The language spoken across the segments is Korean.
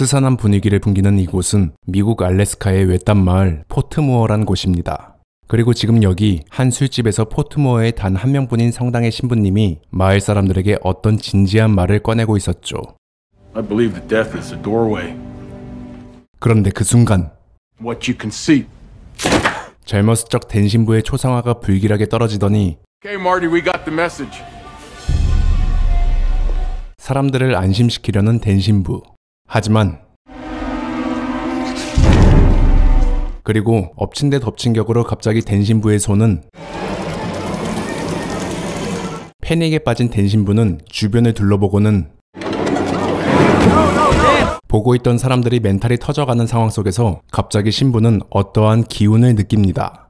스산한 분위기를 풍기는 이곳은 미국 알래스카의 외딴 마을 포트무어란 곳입니다. 그리고 지금 여기 한 술집에서 포트무어의 단 한 명뿐인 성당의 신부님이 마을 사람들에게 어떤 진지한 말을 꺼내고 있었죠. I believe that death is a doorway. 그런데 그 순간 What you can see. 젊었을 적 댄 신부의 초상화가 불길하게 떨어지더니 Okay, Marty, we got the message. 사람들을 안심시키려는 댄 신부. 하지만 그리고 엎친 데 덮친 격으로 갑자기 댄 신부의 손은 패닉에 빠진 댄 신부는 주변을 둘러보고는 보고 있던 사람들이 멘탈이 터져가는 상황 속에서 갑자기 신부는 어떠한 기운을 느낍니다.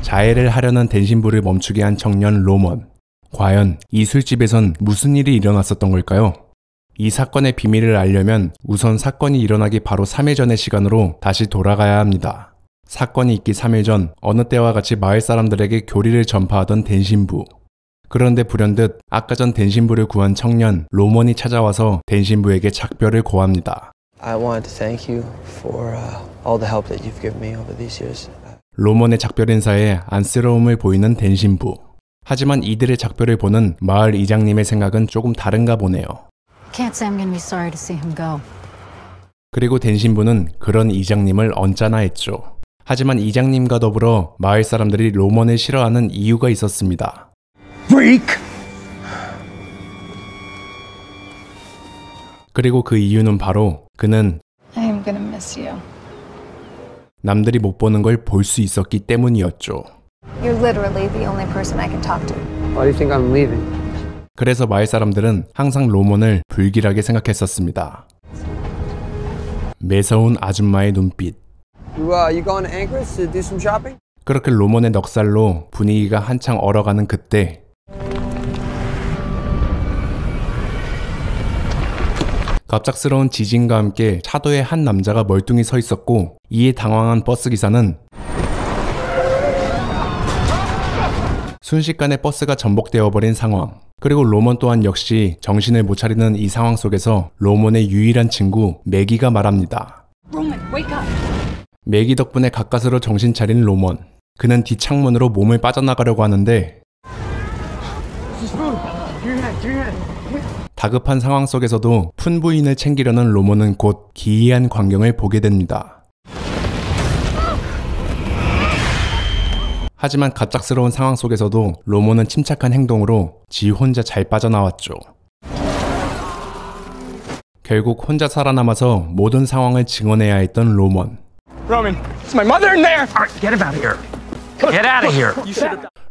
자해를 하려는 댄 신부를 멈추게 한 청년 로먼. 과연 이 술집에선 무슨 일이 일어났었던 걸까요? 이 사건의 비밀을 알려면 우선 사건이 일어나기 바로 3일 전의 시간으로 다시 돌아가야 합니다. 사건이 있기 3일 전 어느 때와 같이 마을 사람들에게 교리를 전파하던 댄 신부. 그런데 불현듯 아까 전 댄 신부를 구한 청년 로먼이 찾아와서 댄 신부에게 작별을 고합니다. I wanted to thank you for all the help that you've given me over these years. 로먼의 작별 인사에 안쓰러움을 보이는 댄 신부. 하지만 이들의 작별을 보는 마을 이장님의 생각은 조금 다른가 보네요. Can't say I'm gonna be sorry to see him go. 그리고 댄 신부는 그런 이장님을 언짢아 했죠. 하지만 이장님과 더불어 마을 사람들이 로먼을 싫어하는 이유가 있었습니다. Freak! 그리고 그 이유는 바로 그는 I am gonna miss you. 남들이 못 보는 걸 볼 수 있었기 때문이었죠. You're literally the only person I can talk to. Why do you think I'm leaving? 그래서 마을 사람들은 항상 로먼을 불길하게 생각했었습니다. 매서운 아줌마의 눈빛. You going to Anchorage to do some shopping? 그렇게 로먼의 넉살로 분위기가 한창 얼어가는 그때 갑작스러운 지진과 함께 차도에 한 남자가 멀뚱히 서 있었고 이에 당황한 버스기사는 순식간에 버스가 전복되어 버린 상황. 그리고 로먼 또한 역시 정신을 못 차리는 이 상황 속에서 로먼의 유일한 친구 매기가 말합니다. 매기 덕분에 가까스로 정신 차린 로먼. 그는 뒷창문으로 몸을 빠져나가려고 하는데 다급한 상황 속에서도 푼부인을 챙기려는 로먼은 곧 기이한 광경을 보게 됩니다. 하지만 갑작스러운 상황 속에서도 로먼은 침착한 행동으로 지 혼자 잘 빠져나왔죠. 결국 혼자 살아남아서 모든 상황을 증언해야 했던 로먼. Roman, it's my mother in there! All right, get him out of here. Get out of here.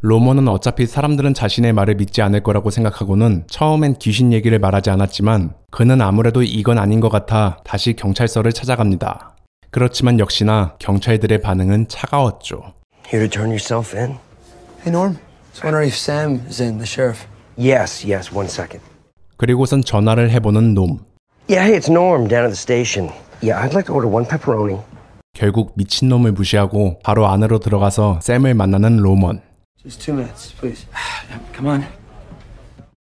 로먼은 어차피 사람들은 자신의 말을 믿지 않을 거라고 생각하고는 처음엔 귀신 얘기를 말하지 않았지만 그는 아무래도 이건 아닌 것 같아 다시 경찰서를 찾아갑니다. 그렇지만 역시나 경찰들의 반응은 차가웠죠. Here to turn yourself in? Hey Norm, I was wondering if Sam is in, the sheriff. Yes, one second. 그리고선 전화를 해보는 놈. Yeah, hey, it's Norm down at the station. Yeah, I'd like to order one pepperoni. 결국 미친놈을 무시하고 바로 안으로 들어가서 샘을 만나는 로먼. Just 2 minutes, please. Come on.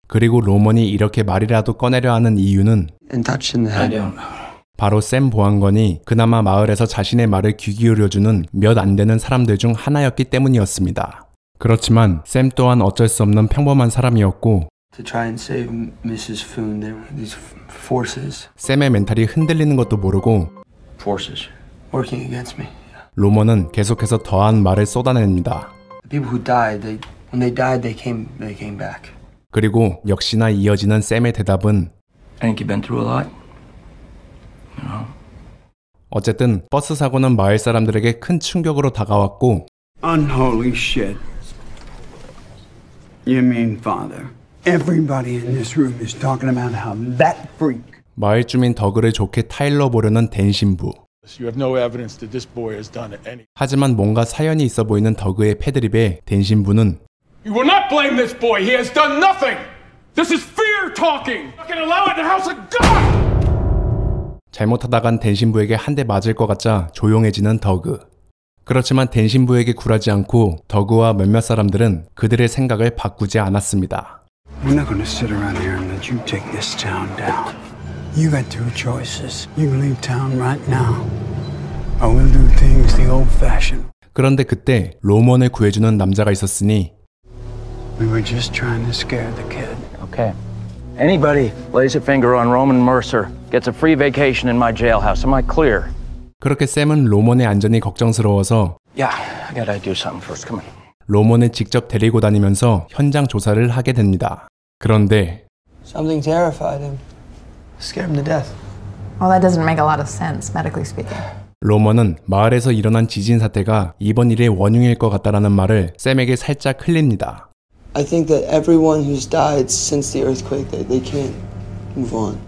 그리고 로먼이 이렇게 말이라도 꺼내려 하는 이유는 And touch in the head. I don't know. 바로 샘 보안관이 그나마 마을에서 자신의 말을 귀 기울여주는 몇 안 되는 사람들 중 하나였기 때문이었습니다. 그렇지만 샘 또한 어쩔 수 없는 평범한 사람이었고 To try and save Mrs. Foon, there were these forces. sem의 멘탈이 흔들리는 것도 모르고 Forces working against me. 로먼은 계속해서 더한 말을 쏟아냅니다. The people who died, when they died, they came back. 그리고 역시나 이어지는 샘의 대답은 I think you've been through a lot. 어쨌든 버스 사고는 마을 사람들에게 큰 충격으로 다가왔고 Unholy shit. You mean father? Everybody in this room is talking about how that freak. 마을 주민 더그를 좋게 타일러 보려는 댄 신부. You have no evidence that this boy has done any. 하지만 뭔가 사연이 있어 보이는 더그의 패드립에 댄 신부는 You will not blame this boy. He has done nothing. This is fear talking. I can allow it in the house of God. 잘못하다간 댄 신부에게 한 대 맞을 것 같자 조용해지는 더그. 그렇지만 댄 신부에게 굴하지 않고 더그와 몇몇 사람들은 그들의 생각을 바꾸지 않았습니다. We're not going to sit around here and let you take this town down. You got two choices. You can leave town right now, or we'll do things the old-fashioned. 그런데 그때 로먼을 구해주는 남자가 있었으니 We were just trying to scare the kid. Okay. Anybody lays a finger on Roman Mercer gets a free vacation in my jailhouse. Am I clear? 그렇게 샘은 로먼의 안전이 걱정스러워서 Yeah, I gotta do something first. Come on. 로먼을 직접 데리고 다니면서 현장 조사를 하게 됩니다. 그런데 Something terrified him. Scared him to death. Well, that doesn't make a lot of sense, medically speaking. 로먼은 마을에서 일어난 지진 사태가 이번 일의 원흉일 것 같다라는 말을 샘에게 살짝 흘립니다. I think that everyone who's died since the earthquake, they can't move on.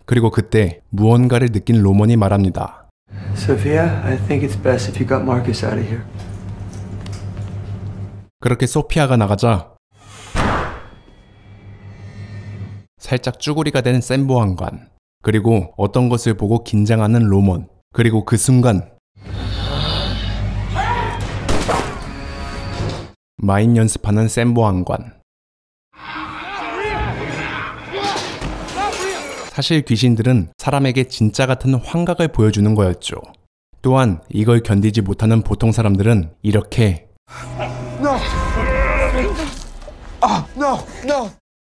그리고 그때 무언가를 느낀 로먼이 말합니다. Sophia, I think it's best if you got Marcus out of here. 그렇게 소피아가 나가자 살짝 쭈구리가 된 샘 보안관, 그리고 어떤 것을 보고 긴장하는 로먼, 그리고 그 순간 마인 연습하는 샘 보안관. 사실 귀신들은 사람에게 진짜 같은 환각을 보여주는 거였죠. 또한 이걸 견디지 못하는 보통 사람들은 이렇게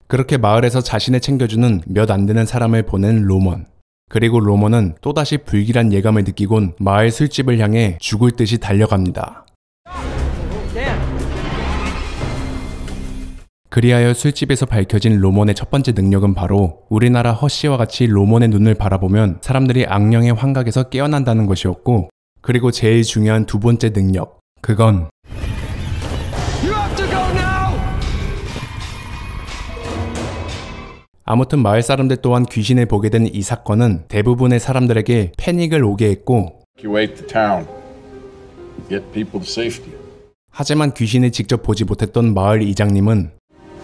그렇게 마을에서 자신을 챙겨주는 몇 안 되는 사람을 보낸 로먼. 그리고 로먼은 또다시 불길한 예감을 느끼곤 마을 술집을 향해 죽을 듯이 달려갑니다. 그리하여 술집에서 밝혀진 로먼의 첫 번째 능력은 바로 우리나라 허씨와 같이 로먼의 눈을 바라보면 사람들이 악령의 환각에서 깨어난다는 것이었고, 그리고 제일 중요한 두 번째 능력, 그건 아무튼 마을 사람들 또한 귀신을 보게 된 이 사건은 대부분의 사람들에게 패닉을 오게 했고, Evacuate the town. Get people to safety. 하지만 귀신을 직접 보지 못했던 마을 이장님은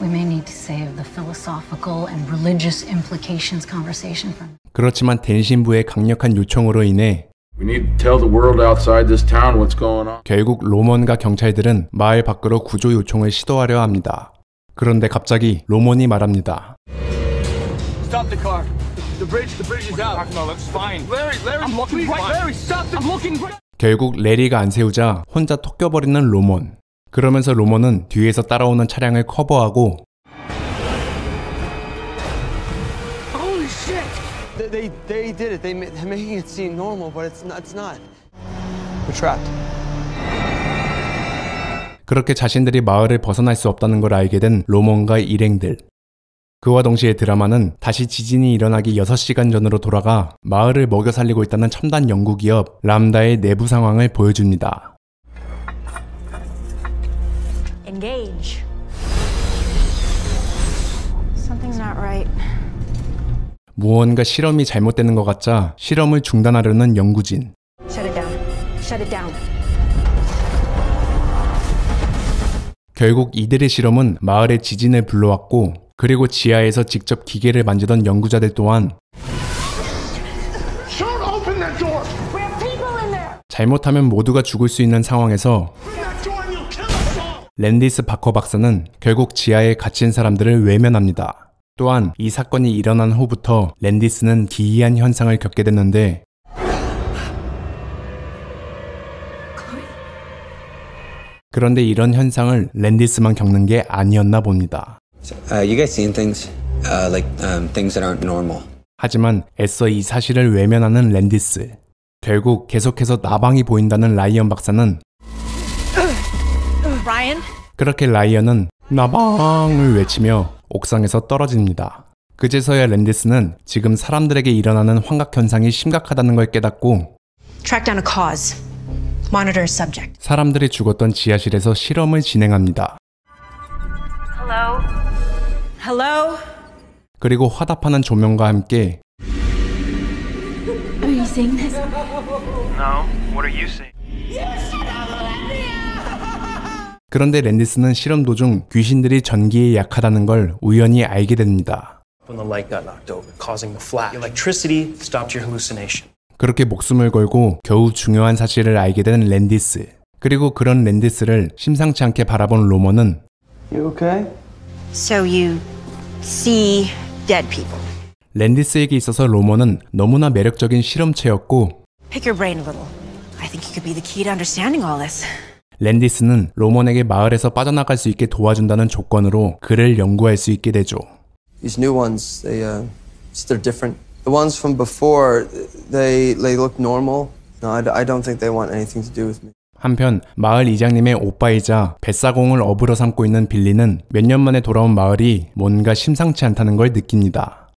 We may need to save the philosophical and religious implications conversation from. 그렇지만 댄 신부의 강력한 요청으로 인해 We need to tell the world outside this town what's going on. 결국 로먼과 경찰들은 마을 밖으로 구조 요청을 시도하려 합니다. 그런데 갑자기 로먼이 말합니다. Stop the car. The bridge is out. No, that's fine. Larry, I'm looking right. Larry, stop. I'm looking right. 결국 레리가 안 세우자 혼자 톡 껴버리는 로먼. 그러면서 로먼은 뒤에서 따라오는 차량을 커버하고 Holy shit! They did it. They're making it seem normal, but it's not. We're trapped. 그렇게 자신들이 마을을 벗어날 수 없다는 걸 알게 된 로먼과 일행들. 그와 동시에 드라마는 다시 지진이 일어나기 6시간 전으로 돌아가 마을을 먹여 살리고 있다는 첨단 연구기업 람다의 내부 상황을 보여줍니다. Engage. Something's not right. 무언가 실험이 잘못되는 것 같자 실험을 중단하려는 연구진. Shut it down. Shut it down. 결국 이들의 실험은 마을에 지진을 불러왔고, 그리고 지하에서 직접 기계를 만지던 연구자들 또한 Don't open that door. We have people in there. 잘못하면 모두가 죽을 수 있는 상황에서 Open that door and you'll kill us all. 랜디스 바커 박사는 결국 지하에 갇힌 사람들을 외면합니다. 또한 이 사건이 일어난 후부터 랜디스는 기이한 현상을 겪게 됐는데 그런데 이런 현상을 랜디스만 겪는 게 아니었나 봅니다. You guys seen things like things that aren't normal? 하지만 애써 이 사실을 외면하는 랜디스. 결국 계속해서 나방이 보인다는 라이언 박사는 Ryan? 그렇게 라이언은 나방을 외치며 옥상에서 떨어집니다. 그제서야 랜디스는 지금 사람들에게 일어나는 환각 현상이 심각하다는 걸 깨닫고 Track down a cause. Monitor a subject. 사람들이 죽었던 지하실에서 실험을 진행합니다. Hello? Hello? 그리고 화답하는 조명과 함께 Are you seeing this? No. What are you seeing? 그런데 랜디스는 실험 도중 귀신들이 전기에 약하다는 걸 우연히 알게 됩니다. When the light got knocked over, causing the flash. The electricity stopped your hallucination. 그렇게 목숨을 걸고 겨우 중요한 사실을 알게 된 랜디스. 그리고 그런 랜디스를 심상치 않게 바라본 로먼은 You okay? So you see dead people. 랜디스에게 있어서 로먼은 너무나 매력적인 실험체였고 Pick your brain a little. I think you could be the key to understanding all this. 랜디스는 로먼에게 마을에서 빠져나갈 수 있게 도와준다는 조건으로 그를 연구할 수 있게 되죠. These new ones, they're different. The ones from before, they look normal. No, I don't think they want anything to do with me. 한편 마을 이장님의 오빠이자 뱃사공을 업으로 삼고 있는 빌리는 몇 년 만에 돌아온 마을이 뭔가 심상치 않다는 걸 느낍니다.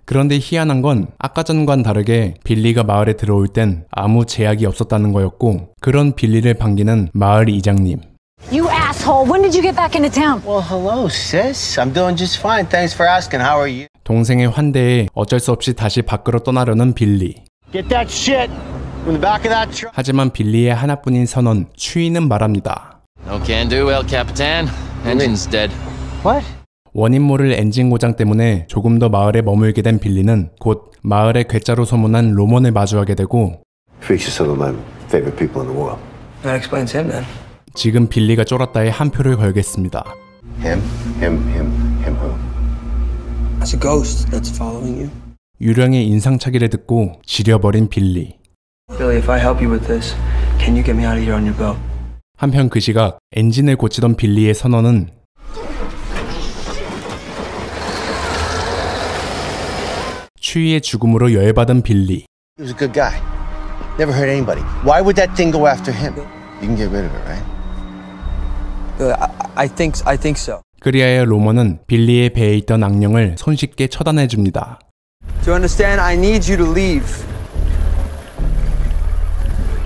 그런데 희한한 건 아까 전과는 다르게 빌리가 마을에 들어올 땐 아무 제약이 없었다는 거였고 그런 빌리를 반기는 마을 이장님. You asshole! When did you get back into town? Well, hello, sis. I'm doing just fine. Thanks for asking. How are you? 동생의 환대에 어쩔 수 없이 다시 밖으로 떠나려는 빌리. Get that shit from the back of that truck. 하지만 빌리의 하나뿐인 선원 추이는 말합니다. No can do, El Capitan. Engine's dead. What? 원인 모를 엔진 고장 때문에 조금 더 마을에 머물게 된 빌리는 곧 마을의 괴짜로 소문난 로먼을 마주하게 되고 Freaks are some of my favorite people in the world. That explains him then. 지금 빌리가 쫄았다에 한 표를 걸겠습니다. Him who? It's a ghost that's following you. 유령의 인상착의를 듣고 지려버린 빌리. Billy, if I help you with this, can you get me out of here on your boat? 한편 그 시각 엔진을 고치던 빌리의 선원은 추위의 죽음으로 열받은 빌리. He was a good guy. Never hurt anybody. Why would that thing go after him? You can get rid of it, right? I think so. 그리하여 로먼은 빌리의 배에 있던 악령을 손쉽게 처단해줍니다. Do you understand? I need you to leave.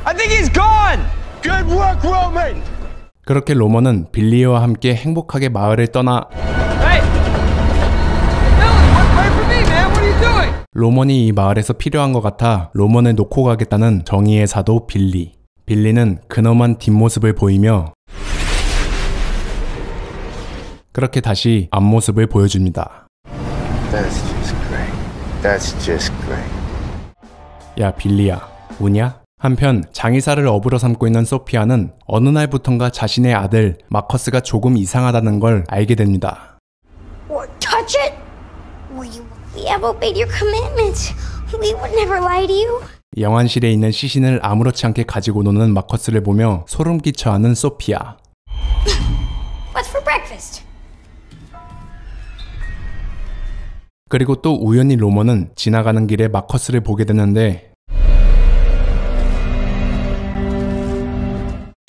I think he's gone! Good work, Roman! 그렇게 로먼은 빌리와 함께 행복하게 마을을 떠나 Hey! Wait for me, man! What are you doing? 로먼이 이 마을에서 필요한 것 같아 로먼을 놓고 가겠다는 정의의 사도 빌리. 빌리는 근엄한 뒷모습을 보이며 그렇게 다시 앞모습을 보여줍니다. That's just great. That's just great. 야 빌리야, 우냐? 한편 장의사를 업으로 삼고 있는 소피아는 어느 날부턴가 자신의 아들 마커스가 조금 이상하다는 걸 알게 됩니다. What? Touch it? We have obeyed your commandments. We would never lie to you. 영안실에 있는 시신을 아무렇지 않게 가지고 노는 마커스를 보며 소름 끼쳐하는 소피아. What's for breakfast? 그리고 또 우연히 로먼은 지나가는 길에 마커스를 보게 되는데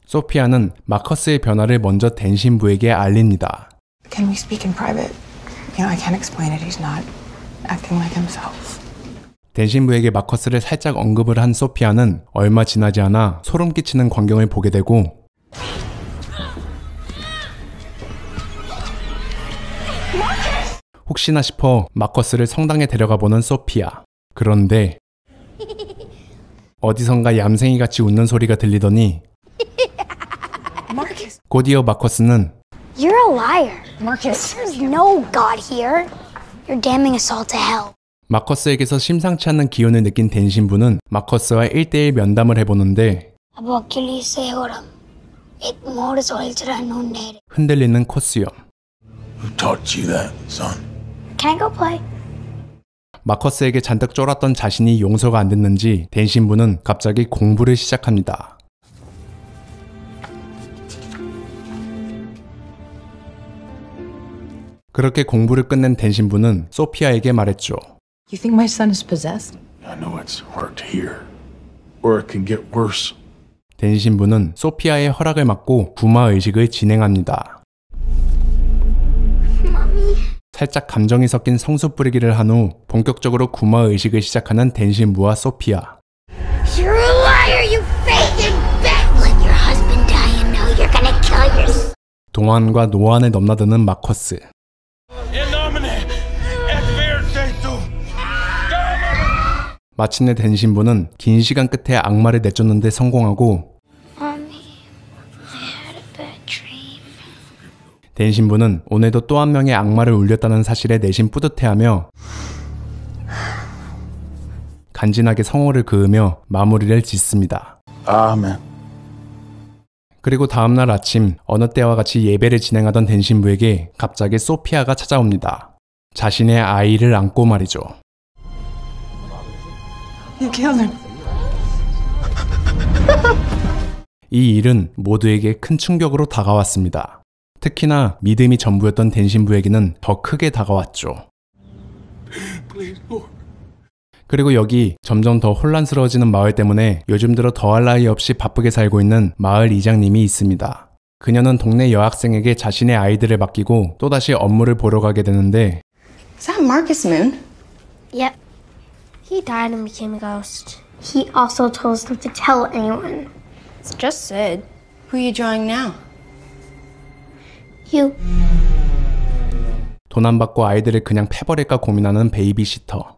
소피아는 마커스의 변화를 먼저 댄 신부에게 알립니다. Can we speak in private? You know, I can't explain it. He's not acting like himself. 댄 신부에게 마커스를 살짝 언급을 한 소피아는 얼마 지나지 않아 소름 끼치는 광경을 보게 되고 혹시나 싶어 마커스를 성당에 데려가 보는 소피아. 그런데 어디선가 얌생이같이 웃는 소리가 들리더니 곧이어 마커스는 You're a liar. Marcus. There's no God here. You're damning us all to hell. 마커스에게서 심상치 않는 기운을 느낀 댄 신부는 마커스와 1대1 면담을 해보는데 흔들리는 코스염. Who taught you that, son? Can I go play? 마커스에게 잔뜩 쫄았던 자신이 용서가 안 됐는지 댄 신부는 갑자기 공부를 시작합니다. 그렇게 공부를 끝낸 댄 신부는 소피아에게 말했죠. You think my son is possessed? I know it's hard to hear. Or it can get worse. 댄 신부는 소피아의 허락을 받고 구마 의식을 진행합니다. 살짝 감정이 섞인 성수 뿌리기를 한 후 본격적으로 구마 의식을 시작하는 댄 신부와 소피아. You're a liar, you fake and bet. Let your husband die and know you're gonna kill yourself. 동안과 노안을 넘나드는 마커스. 마침내 댄 신부는 긴 시간 끝에 악마를 내쫓는 데 성공하고 댄 신부는 오늘도 또 한 명의 악마를 울렸다는 사실에 내심 뿌듯해하며 간지나게 성호를 그으며 마무리를 짓습니다. 아멘. 그리고 다음날 아침 어느 때와 같이 예배를 진행하던 댄 신부에게 갑자기 소피아가 찾아옵니다. 자신의 아이를 안고 말이죠. You killed him. 이 일은 모두에게 큰 충격으로 다가왔습니다. 특히나 믿음이 전부였던 댄 신부에게는 더 크게 다가왔죠. 그리고 여기 점점 더 혼란스러워지는 마을 때문에 요즘 들어 더할 나위 없이 바쁘게 살고 있는 마을 이장님이 있습니다. 그녀는 동네 여학생에게 자신의 아이들을 맡기고 또다시 업무를 보러 가게 되는데 Is that Marcus Moon? Yep. He died and became a ghost. He also told us not to tell anyone. It's just Sid. Who are you drawing now? You. 돈 안 받고 아이들을 그냥 패버릴까 고민하는 베이비시터.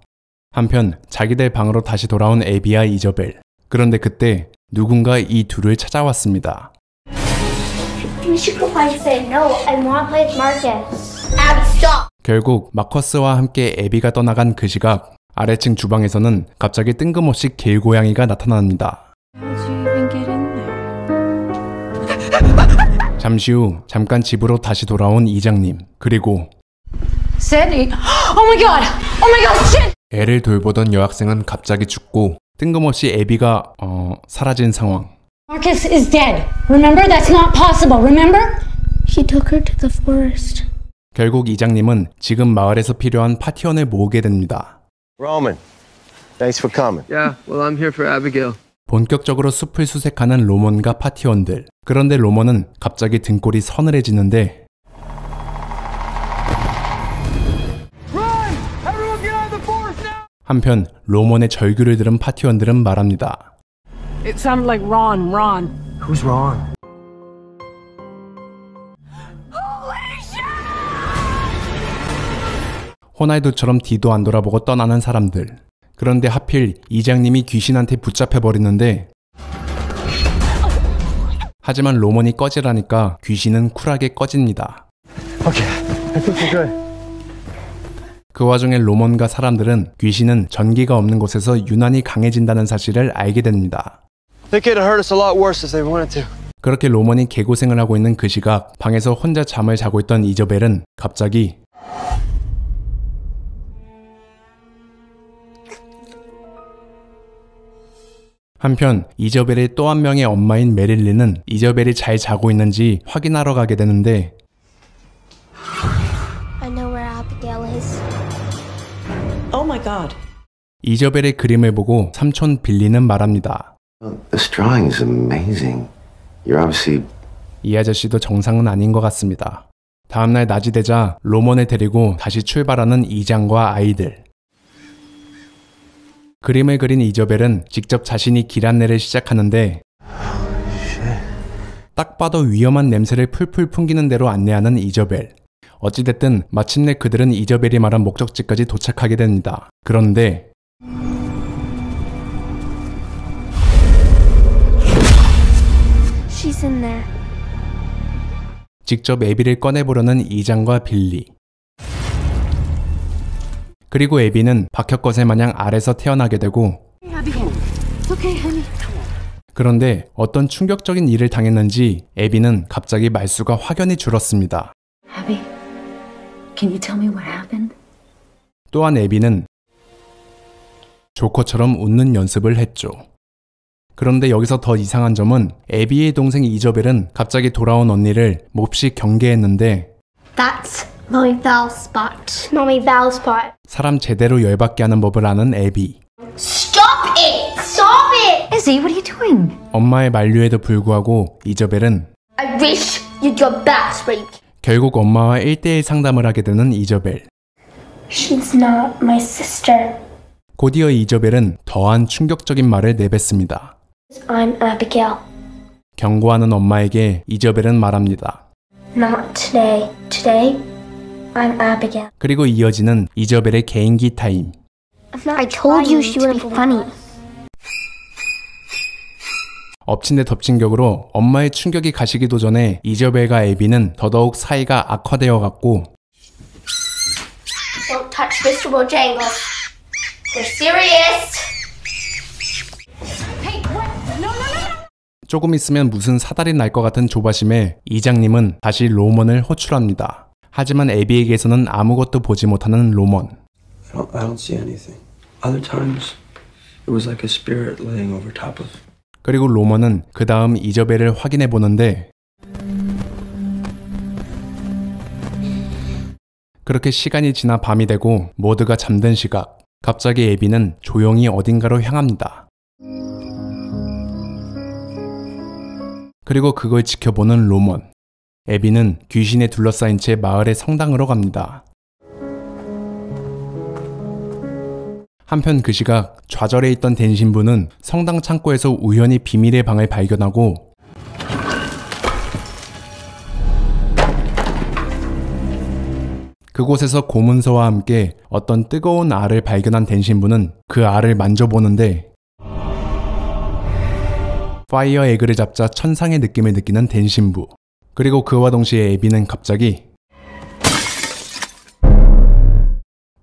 한편 자기들 방으로 다시 돌아온 애비와 이저벨. 그런데 그때 누군가 이 둘을 찾아왔습니다. You should go find Sid. No, I want to play with Marcus. Abby, stop. 결국 마커스와 함께 애비가 떠나간 그 시각 아래층 주방에서는 갑자기 뜬금없이 길고양이가 나타납니다. 잠시 후 잠깐 집으로 다시 돌아온 이장님. 그리고 Sid, oh my god! Oh my god, shit! 애를 돌보던 여학생은 갑자기 죽고 뜬금없이 애비가 사라진 상황. Marcus is dead. Remember, that's not possible. Remember? She took her to the forest. 결국 이장님은 지금 마을에서 필요한 파티원을 모으게 됩니다. Roman, thanks for coming. Yeah, well, I'm here for Abigail. 본격적으로 숲을 수색하는 로먼과 파티원들. 그런데 로먼은 갑자기 등골이 서늘해지는데 한편 로먼의 절규를 들은 파티원들은 말합니다. It sounded like Ron. Who's Ron? 호날두처럼 뒤도 안 돌아보고 떠나는 사람들. 그런데 하필 이장님이 귀신한테 붙잡혀버리는데 하지만 로먼이 꺼지라니까 귀신은 쿨하게 꺼집니다. Okay, I think we're good. 그 와중에 로먼과 사람들은 귀신은 전기가 없는 곳에서 유난히 강해진다는 사실을 알게 됩니다. They could have hurt us a lot worse if they wanted to. 그렇게 로먼이 개고생을 하고 있는 그 시각 방에서 혼자 잠을 자고 있던 이저벨은 갑자기 한편 이저벨의 또 한 명의 엄마인 메릴린은 이저벨이 잘 자고 있는지 확인하러 가게 되는데 I know where Abigail is. Oh my god. 이저벨의 그림을 보고 삼촌 빌리는 말합니다. This drawing is amazing. You're obviously... 이 아저씨도 정상은 아닌 것 같습니다. 다음날 낮이 되자 로먼을 데리고 다시 출발하는 이장과 아이들. 그림을 그린 이저벨은 직접 자신이 길 안내를 시작하는데 딱 봐도 위험한 냄새를 풀풀 풍기는 대로 안내하는 이저벨. 어찌됐든 마침내 그들은 이저벨이 말한 목적지까지 도착하게 됩니다. 그런데 She's in there. 직접 애비를 꺼내보려는 이장과 빌리. 그리고 애비는 박혁것의 마냥 알에서 태어나게 되고 그런데 어떤 충격적인 일을 당했는지 애비는 갑자기 말수가 확연히 줄었습니다. Abby, can you tell me what happened? 또한 애비는 조커처럼 웃는 연습을 했죠. 그런데 여기서 더 이상한 점은 애비의 동생 이저벨은 갑자기 돌아온 언니를 몹시 경계했는데 That's Mommy Val's spot. Mommy Val's spot. 사람 제대로 열받게 하는 법을 아는 애비. Stop it! Stop it! Izzy, what are you doing? 엄마의 만류에도 불구하고 이저벨은 I wish you'd go back, Spike. 결국 엄마와 1대1 상담을 하게 되는 이저벨. She's not my sister. 곧이어 이저벨은 더한 충격적인 말을 내뱉습니다. I'm Abigail. 경고하는 엄마에게 이저벨은 말합니다. Not today. Today, I'm Abigail. 그리고 이어지는 이저벨의 개인기 타임. I told you she wouldn't be funny. 엎친 데 덮친 격으로 엄마의 충격이 가시기도 전에 이저벨과 애비는 더더욱 사이가 악화되어 갔고 Don't touch Mr. Bojangles. We're serious. 조금 있으면 무슨 사달이 날 것 같은 조바심에 이장님은 다시 로먼을 호출합니다. 하지만 애비에게서는 아무것도 보지 못하는 로먼. I don't see anything. Other times, it was like a spirit laying over top of. 그리고 로먼은 그 다음 이저벨을 확인해 보는데 그렇게 시간이 지나 밤이 되고 모두가 잠든 시각, 갑자기 애비는 조용히 어딘가로 향합니다. 그리고 그걸 지켜보는 로먼. 애비는 귀신에 둘러싸인 채 마을의 성당으로 갑니다. 한편 그 시각 좌절해 있던 댄 신부는 성당 창고에서 우연히 비밀의 방을 발견하고 그곳에서 고문서와 함께 어떤 뜨거운 알을 발견한 댄 신부는 그 알을 만져보는데 파이어 에그를 잡자 천상의 느낌을 느끼는 댄 신부. 그리고 그와 동시에 애비는 갑자기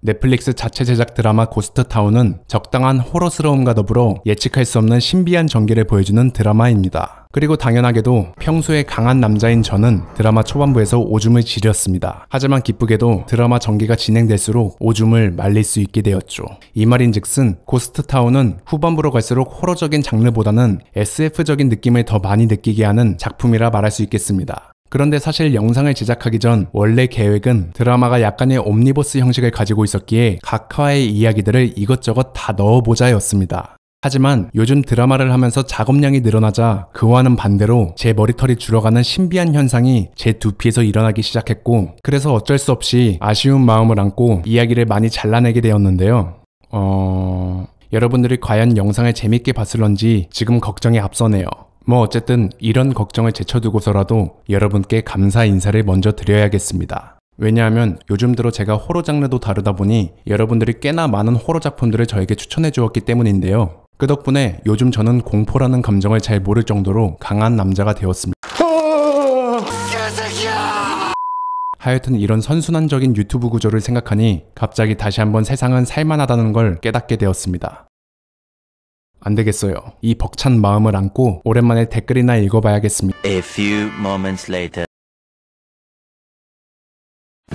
넷플릭스 자체 제작 드라마 고스트타운은 적당한 호러스러움과 더불어 예측할 수 없는 신비한 전개를 보여주는 드라마입니다. 그리고 당연하게도 평소에 강한 남자인 저는 드라마 초반부에서 오줌을 지렸습니다. 하지만 기쁘게도 드라마 전개가 진행될수록 오줌을 말릴 수 있게 되었죠. 이 말인즉슨 고스트타운은 후반부로 갈수록 호러적인 장르보다는 SF적인 느낌을 더 많이 느끼게 하는 작품이라 말할 수 있겠습니다. 그런데 사실 영상을 제작하기 전 원래 계획은 드라마가 약간의 옴니버스 형식을 가지고 있었기에 각 화의 이야기들을 이것저것 다 넣어보자 였습니다. 하지만 요즘 드라마를 하면서 작업량이 늘어나자 그와는 반대로 제 머리털이 줄어가는 신비한 현상이 제 두피에서 일어나기 시작했고, 그래서 어쩔 수 없이 아쉬운 마음을 안고 이야기를 많이 잘라내게 되었는데요. 여러분들이 과연 영상을 재밌게 봤을런지 지금 걱정이 앞서네요. 뭐 어쨌든 이런 걱정을 제쳐두고서라도 여러분께 감사 인사를 먼저 드려야겠습니다. 왜냐하면 요즘 들어 제가 호러 장르도 다루다 보니 여러분들이 꽤나 많은 호러 작품들을 저에게 추천해 주었기 때문인데요. 그 덕분에 요즘 저는 공포라는 감정을 잘 모를 정도로 강한 남자가 되었습니다. 하여튼 이런 선순환적인 유튜브 구조를 생각하니 갑자기 다시 한번 세상은 살만하다는 걸 깨닫게 되었습니다. 안되겠어요. 이 벅찬 마음을 안고 오랜만에 댓글이나 읽어봐야겠습니다. A few moments later.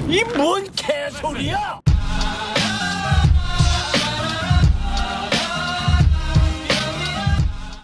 이 뭔 개소리야!